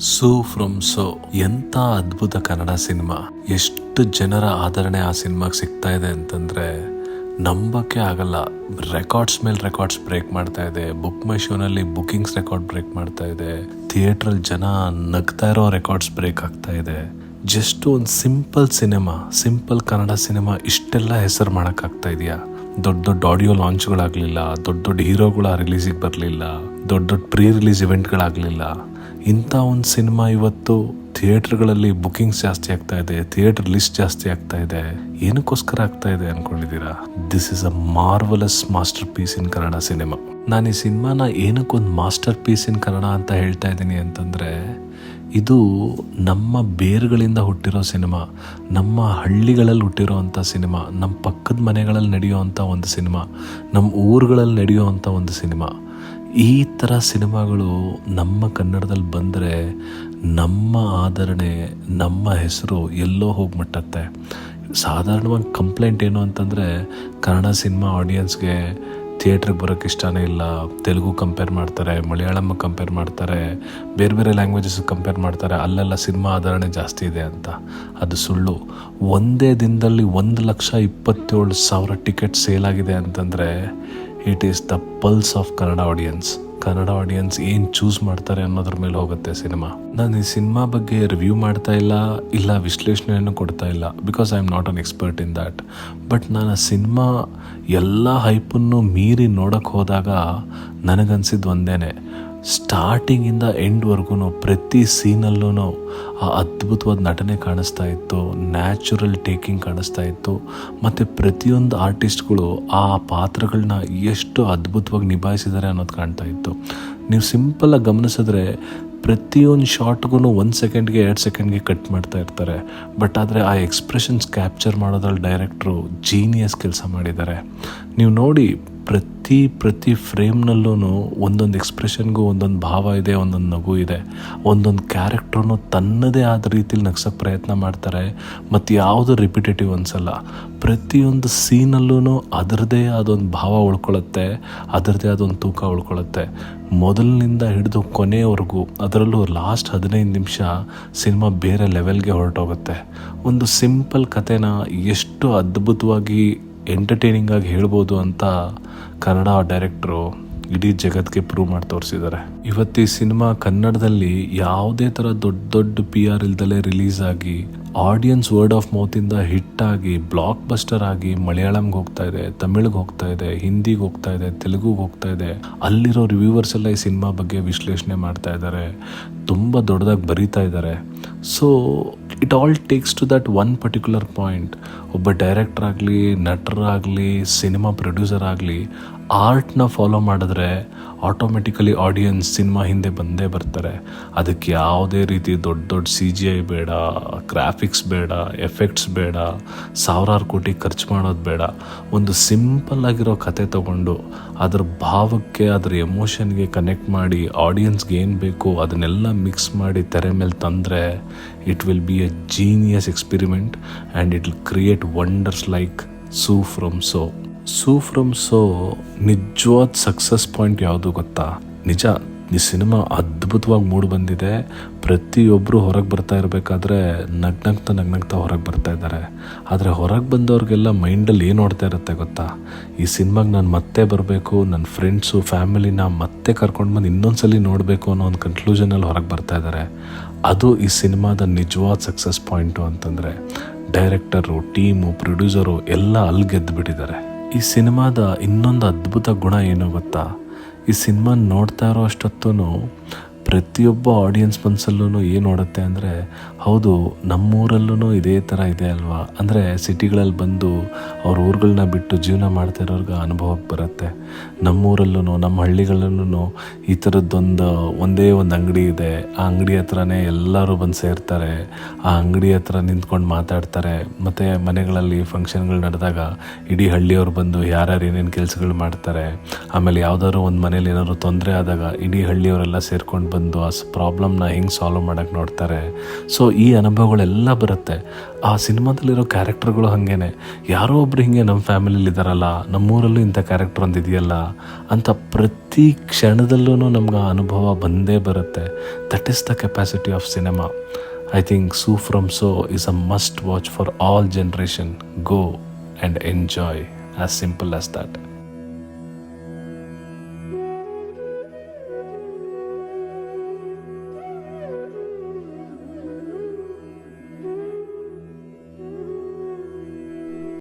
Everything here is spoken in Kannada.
ಸೂ ಫ್ರಮ್ ಸೋ ಎಂಥ ಅದ್ಭುತ ಕನ್ನಡ ಸಿನಿಮಾ. ಎಷ್ಟು ಜನರ ಆದರಣೆ ಆ ಸಿನಿಮಾಗೆ ಸಿಗ್ತಾ ಇದೆ ಅಂತಂದ್ರೆ ನಂಬಕ್ಕೆ ಆಗಲ್ಲ. ರೆಕಾರ್ಡ್ಸ್ ಮೇಲೆ ರೆಕಾರ್ಡ್ಸ್ ಬ್ರೇಕ್ ಮಾಡ್ತಾ ಇದೆ. ಬುಕ್ ಮೈ ಶೋನಲ್ಲಿ ಬುಕಿಂಗ್ಸ್ ರೆಕಾರ್ಡ್ ಬ್ರೇಕ್ ಮಾಡ್ತಾ ಇದೆ. ಥಿಯೇಟ್ರಲ್ಲಿ ಜನ ನಗ್ತಾ ಇರೋ ರೆಕಾರ್ಡ್ಸ್ ಬ್ರೇಕ್ ಆಗ್ತಾ ಇದೆ. ಜಸ್ಟ್ ಒಂದು ಸಿಂಪಲ್ ಕನ್ನಡ ಸಿನಿಮಾ ಇಷ್ಟೆಲ್ಲ ಹೆಸರು ಮಾಡೋಕ್ಕಾಗ್ತಾ ಇದೆಯಾ? ದೊಡ್ಡ ದೊಡ್ಡ ಆಡಿಯೋ ಲಾಂಚ್ಗಳಾಗಲಿಲ್ಲ, ದೊಡ್ಡ ಹೀರೋಗಳ ರಿಲೀಸಿಗೆ ಬರಲಿಲ್ಲ, ದೊಡ್ಡ ಪ್ರೀ ರಿಲೀಸ್ ಇವೆಂಟ್ಗಳಾಗಲಿಲ್ಲ. ಇಂಥ ಒಂದು ಸಿನಿಮಾ ಇವತ್ತು ಥಿಯೇಟರ್ಗಳಲ್ಲಿ ಬುಕಿಂಗ್ಸ್ ಜಾಸ್ತಿ ಆಗ್ತಾ ಇದೆ, ಥಿಯೇಟರ್ ಲಿಸ್ಟ್ ಜಾಸ್ತಿ ಆಗ್ತಾ ಇದೆ. ಏನಕ್ಕೋಸ್ಕರ ಆಗ್ತಾ ಇದೆ ಅನ್ಕೊಂಡಿದ್ದೀರಾ? This is a marvellous masterpiece in Kannada cinema. ನಾನು ಈ ಸಿನಿಮಾನ ಏನಕ್ಕೊಂದು ಮಾಸ್ಟರ್ ಪೀಸ್ ಇನ್ ಕನ್ನಡ ಅಂತ ಹೇಳ್ತಾ ಇದ್ದೀನಿ ಅಂತಂದರೆ, ಇದು ನಮ್ಮ ಬೇರುಗಳಿಂದ ಹುಟ್ಟಿರೋ ಸಿನಿಮಾ, ನಮ್ಮ ಹಳ್ಳಿಗಳಲ್ಲಿ ಹುಟ್ಟಿರೋ ಅಂಥ ಸಿನಿಮಾ, ನಮ್ಮ ಪಕ್ಕದ ಮನೆಗಳಲ್ಲಿ ನಡೆಯೋ ಅಂಥ ಒಂದು ಸಿನಿಮಾ, ನಮ್ಮ ಊರುಗಳಲ್ಲಿ ನಡೆಯೋ ಅಂಥ ಒಂದು ಸಿನಿಮಾ. ಈ ಥರ ಸಿನಿಮಾಗಳು ನಮ್ಮ ಕನ್ನಡದಲ್ಲಿ ಬಂದರೆ ನಮ್ಮ ಆದರಣೆ, ನಮ್ಮ ಹೆಸರು ಎಲ್ಲೋ ಹೋಗಿ ಮುಟ್ಟತ್ತೆ. ಸಾಧಾರಣವಾಗಿ ಕಂಪ್ಲೇಂಟ್ ಏನು ಅಂತಂದರೆ, ಕನ್ನಡ ಸಿನಿಮಾ ಆಡಿಯನ್ಸ್ಗೆ ಥಿಯೇಟ್ರಿಗೆ ಬರೋಕ್ಕೆ ಇಷ್ಟನೇ ಇಲ್ಲ, ತೆಲುಗು ಕಂಪೇರ್ ಮಾಡ್ತಾರೆ, ಮಲಯಾಳಂ ಕಂಪೇರ್ ಮಾಡ್ತಾರೆ, ಬೇರೆ ಲ್ಯಾಂಗ್ವೇಜಸ್ ಕಂಪೇರ್ ಮಾಡ್ತಾರೆ, ಅಲ್ಲೆಲ್ಲ ಸಿನಿಮಾ ಆದರಣೆ ಜಾಸ್ತಿ ಇದೆ ಅಂತ. ಅದು ಸುಳ್ಳು. ಒಂದೇ ದಿನದಲ್ಲಿ 1,27,000 ಟಿಕೆಟ್ ಸೇಲ್ ಆಗಿದೆ ಅಂತಂದರೆ it is the pulse of Kannada audience. Kannada audience ಏನು ಚೂಸ್ ಮಾಡ್ತಾರೆ ಅನ್ನೋದ್ರ ಮೇಲೆ ಹೋಗುತ್ತೆ ಸಿನಿಮಾ. ನಾನು ಈ ಸಿನಿಮಾ ಬಗ್ಗೆ ರಿವ್ಯೂ ಮಾಡ್ತಾ ಇಲ್ಲ ವಿಶ್ಲೇಷಣೆಯನ್ನು ಕೊಡ್ತಾ ಇಲ್ಲ, because I am not an expert in that. But ನಾನು ಆ ಸಿನಿಮಾ ಎಲ್ಲ ಹೈಪನ್ನು ಮೀರಿ ನೋಡೋಕ್ಕೆ ಹೋದಾಗ ನನಗನ್ಸಿದ್ದು ಒಂದೇ, ಸ್ಟಾರ್ಟಿಂಗಿಂದ ಎಂಡ್ವರೆಗೂ ಪ್ರತಿ ಸೀನಲ್ಲೂ ಆ ಅದ್ಭುತವಾದ ನಟನೆ ಕಾಣಿಸ್ತಾ ಇತ್ತು, ನ್ಯಾಚುರಲ್ ಟೇಕಿಂಗ್ ಕಾಣಿಸ್ತಾ ಇತ್ತು, ಮತ್ತು ಪ್ರತಿಯೊಂದು ಆರ್ಟಿಸ್ಟ್ಗಳು ಆ ಪಾತ್ರಗಳನ್ನ ಎಷ್ಟು ಅದ್ಭುತವಾಗಿ ನಿಭಾಯಿಸಿದ್ದಾರೆ ಅನ್ನೋದು ಕಾಣ್ತಾ ಇತ್ತು. ನೀವು ಸಿಂಪಲ್ಲಾಗಿ ಗಮನಿಸಿದ್ರೆ ಪ್ರತಿಯೊಂದು ಶಾರ್ಟ್ಗೂ 1 ಸೆಕೆಂಡ್ಗೆ 2 ಸೆಕೆಂಡ್ಗೆ ಕಟ್ ಮಾಡ್ತಾ ಇರ್ತಾರೆ. ಬಟ್ ಆದರೆ ಆ ಎಕ್ಸ್ಪ್ರೆಷನ್ಸ್ ಕ್ಯಾಪ್ಚರ್ ಮಾಡೋದ್ರಲ್ಲಿ ಡೈರೆಕ್ಟ್ರು ಜೀನಿಯಸ್ ಕೆಲಸ ಮಾಡಿದ್ದಾರೆ. ನೀವು ನೋಡಿ, ಪ್ರತಿ ಫ್ರೇಮ್ನಲ್ಲೂ ಒಂದೊಂದು ಎಕ್ಸ್ಪ್ರೆಷನ್ಗೂ ಒಂದೊಂದು ಭಾವ ಇದೆ, ಒಂದೊಂದು ನಗು ಇದೆ. ಒಂದೊಂದು ಕ್ಯಾರೆಕ್ಟ್ರನ್ನು ತನ್ನದೇ ಆದ ರೀತಿಲಿ ನಗ್ಸೋಕ್ಕೆ ಪ್ರಯತ್ನ ಮಾಡ್ತಾರೆ, ಮತ್ತು ಯಾವುದು ರಿಪಿಟೇಟಿವ್ ಅನಿಸಲ್ಲ. ಪ್ರತಿಯೊಂದು ಸೀನಲ್ಲೂ ಅದರದೇ ಆದೊಂದು ಭಾವ ಉಳ್ಕೊಳ್ಳುತ್ತೆ, ಅದರದೇ ಆದೊಂದು ತೂಕ ಉಳ್ಕೊಳ್ಳುತ್ತೆ. ಮೊದಲಿನಿಂದ ಹಿಡಿದು ಕೊನೆಯವರೆಗೂ, ಅದರಲ್ಲೂ ಲಾಸ್ಟ್ 15 ನಿಮಿಷ ಸಿನಿಮಾ ಬೇರೆ ಲೆವೆಲ್ಗೆ ಹೊರಟೋಗುತ್ತೆ. ಒಂದು ಸಿಂಪಲ್ ಕಥೆನ ಎಷ್ಟು ಅದ್ಭುತವಾಗಿ ಎಂಟರ್ಟೈನಿಂಗ್ ಆಗಿ ಹೇಳ್ಬೋದು ಅಂತ ಕನ್ನಡ ಡೈರೆಕ್ಟ್ರು ಇಡೀ ಜಗತ್ತಿಗೆ ಪ್ರೂವ್ ಮಾಡಿ ತೋರಿಸಿದ್ದಾರೆ. ಇವತ್ತು ಈ ಸಿನಿಮಾ ಕನ್ನಡದಲ್ಲಿ ಯಾವುದೇ ಥರ ದೊಡ್ಡ PR ಇಲ್ದಲೇ ರಿಲೀಸ್ ಆಗಿ ಆಡಿಯನ್ಸ್ ವರ್ಡ್ ಆಫ್ ಮೌತಿಂದ ಹಿಟ್ಟಾಗಿ ಬ್ಲಾಕ್ ಬಸ್ಟರ್ ಆಗಿ ಮಲಯಾಳಂಗೆ ಹೋಗ್ತಾ ಇದೆ, ತಮಿಳಿಗೆ ಹೋಗ್ತಾ ಇದೆ, ಹಿಂದಿಗೆ ಹೋಗ್ತಾ ಇದೆ, ತೆಲುಗುಗೆ ಹೋಗ್ತಾ ಇದೆ. ಅಲ್ಲಿರೋ ರಿವ್ಯೂವರ್ಸ್ ಎಲ್ಲ ಈ ಸಿನಿಮಾ ಬಗ್ಗೆ ವಿಶ್ಲೇಷಣೆ ಮಾಡ್ತಾ ಇದ್ದಾರೆ, ತುಂಬ ದೊಡ್ಡದಾಗಿ ಬರೀತಾ ಇದ್ದಾರೆ. So it all takes to that one particular point. ಒಬ್ಬ ಡೈರೆಕ್ಟರ್ ಆಗಲಿ, ನಟರಾಗಲಿ, ಸಿನಿಮಾ ಪ್ರೊಡ್ಯೂಸರ್ ಆಗಲಿ, ಆರ್ಟ್ನ ಫಾಲೋ ಮಾಡಿದ್ರೆ ಆಟೋಮೆಟಿಕಲಿ ಆಡಿಯನ್ಸ್ ಸಿನಿಮಾ ಹಿಂದೆ ಬಂದೇ ಬರ್ತಾರೆ. ಅದಕ್ಕೆ ಯಾವುದೇ ರೀತಿ ದೊಡ್ಡ CGI ಬೇಡ, ಗ್ರಾಫಿಕ್ಸ್ ಬೇಡ, ಎಫೆಕ್ಟ್ಸ್ ಬೇಡ, ಸಾವಿರಾರು ಕೋಟಿ ಖರ್ಚು ಮಾಡೋದು ಬೇಡ. ಒಂದು ಸಿಂಪಲ್ ಆಗಿರೋ ಕತೆ ತಗೊಂಡು ಅದ್ರ ಭಾವಕ್ಕೆ, ಅದ್ರ ಎಮೋಷನ್ಗೆ ಕನೆಕ್ಟ್ ಮಾಡಿ ಆಡಿಯನ್ಸ್ಗೆ ಏನು ಬೇಕು ಅದನ್ನೆಲ್ಲ ಮಿಕ್ಸ್ ಮಾಡಿ ತೆರೆ ಮೇಲೆ ತಂದರೆ it will be a genius experiment and it will create wonders like Su from So. ನಿಜವಾದ ಸಕ್ಸಸ್ ಪಾಯಿಂಟ್ ಯಾವುದು ಗೊತ್ತಾ? ನಿಜ, ಈ ಸಿನಿಮಾ ಅದ್ಭುತವಾಗಿ ಮೂಡಿ ಬಂದಿದೆ. ಪ್ರತಿಯೊಬ್ಬರು ಹೊರಗೆ ಬರ್ತಾ ಇರಬೇಕಾದ್ರೆ ನಗ್ನಗ್ತಾ ಹೊರಗೆ ಬರ್ತಾ ಇದ್ದಾರೆ. ಆದರೆ ಹೊರಗೆ ಬಂದವ್ರಿಗೆಲ್ಲ ಮೈಂಡಲ್ಲಿ ಏನು ಓಡ್ತಾ ಇರುತ್ತೆ ಗೊತ್ತಾ? ಈ ಸಿನಿಮಾಗೆ ನಾನು ಮತ್ತೆ ಬರಬೇಕು, ನನ್ನ ಫ್ರೆಂಡ್ಸು ಫ್ಯಾಮಿಲಿನ ಮತ್ತೆ ಕರ್ಕೊಂಡು ಬಂದು ಇನ್ನೊಂದ್ಸಲಿ ನೋಡಬೇಕು ಅನ್ನೋ ಒಂದು ಕನ್ಕ್ಲೂಷನಲ್ಲಿ ಹೊರಗೆ ಬರ್ತಾ ಇದ್ದಾರೆ. ಅದು ಈ ಸಿನಿಮಾದ ನಿಜವಾದ ಸಕ್ಸಸ್ ಪಾಯಿಂಟು ಅಂತಂದರೆ ಡೈರೆಕ್ಟರು, ಟೀಮು, ಪ್ರೊಡ್ಯೂಸರು ಎಲ್ಲ ಅಲ್ಲಿ ಗೆದ್ದುಬಿಟ್ಟಿದ್ದಾರೆ. ಈ ಸಿನಿಮಾದ ಇನ್ನೊಂದು ಅದ್ಭುತ ಗುಣ ಏನು ಗೊತ್ತಾ? ಈ ಸಿನಿಮಾ ನೋಡ್ತಾ ಇರೋ ಅಷ್ಟೊತ್ತೂ ಪ್ರತಿಯೊಬ್ಬ ಆಡಿಯನ್ಸ್ ಮನಸ್ಸಲ್ಲೂ ಏನು ಓಡುತ್ತೆ ಅಂದರೆ, ಹೌದು ನಮ್ಮೂರಲ್ಲೂ ಇದೇ ಥರ ಇದೆ ಅಲ್ವಾ? ಅಂದರೆ ಸಿಟಿಗಳಲ್ಲಿ ಬಂದು ಅವ್ರ ಊರುಗಳನ್ನ ಬಿಟ್ಟು ಜೀವನ ಮಾಡ್ತಾ ಇರೋರ್ಗೆ ಅನುಭವಕ್ಕೆ ಬರುತ್ತೆ. ನಮ್ಮೂರಲ್ಲೂ, ನಮ್ಮ ಹಳ್ಳಿಗಳಲ್ಲೂ ಈ ಥರದ್ದೊಂದು ಒಂದೇ ಒಂದು ಅಂಗಡಿ ಇದೆ. ಆ ಅಂಗಡಿ ಹತ್ರನೇ ಎಲ್ಲರೂ ಬಂದು ಸೇರ್ತಾರೆ, ಆ ಅಂಗಡಿ ಹತ್ರ ನಿಂತ್ಕೊಂಡು ಮಾತಾಡ್ತಾರೆ. ಮತ್ತು ಮನೆಗಳಲ್ಲಿ ಫಂಕ್ಷನ್ಗಳು ನಡೆದಾಗ ಇಡೀ ಹಳ್ಳಿಯವ್ರು ಬಂದು ಯಾರ್ಯಾರು ಏನೇನು ಕೆಲಸಗಳು ಮಾಡ್ತಾರೆ. ಆಮೇಲೆ ಯಾವುದಾದ್ರು ಒಂದು ಮನೇಲಿ ಏನಾದ್ರು ತೊಂದರೆ ಆದಾಗ ಇಡೀ ಹಳ್ಳಿಯವರೆಲ್ಲ ಸೇರ್ಕೊಂಡು ಬಂದು ಆ ಪ್ರಾಬ್ಲಮ್ನ ಹೆಂಗೆ ಸಾಲ್ವ್ ಮಾಡೋಕ್ಕೆ ನೋಡ್ತಾರೆ. ಸೊ ಈ ಅನುಭವಗಳೆಲ್ಲ ಬರುತ್ತೆ. ಆ ಸಿನಿಮಾದಲ್ಲಿರೋ ಕ್ಯಾರೆಕ್ಟರ್ಗಳು ಹಾಗೇನೆ, ಯಾರೋ ಒಬ್ರು ಹಿಂಗೆ ನಮ್ಮ ಫ್ಯಾಮಿಲಿಲಿ ಇದ್ದಾರಲ್ಲ, ನಮ್ಮೂರಲ್ಲೂ ಇಂಥ ಕ್ಯಾರೆಕ್ಟರ್ ಒಂದು ಇದೆಯಲ್ಲ ಅಂತ ಪ್ರತಿ ಕ್ಷಣದಲ್ಲೂ ನಮ್ಗೆ ಆ ಅನುಭವ ಬಂದೇ ಬರುತ್ತೆ. That is the capacity of cinema. I think So From So is a must watch for all generation. Go and enjoy. As simple as that.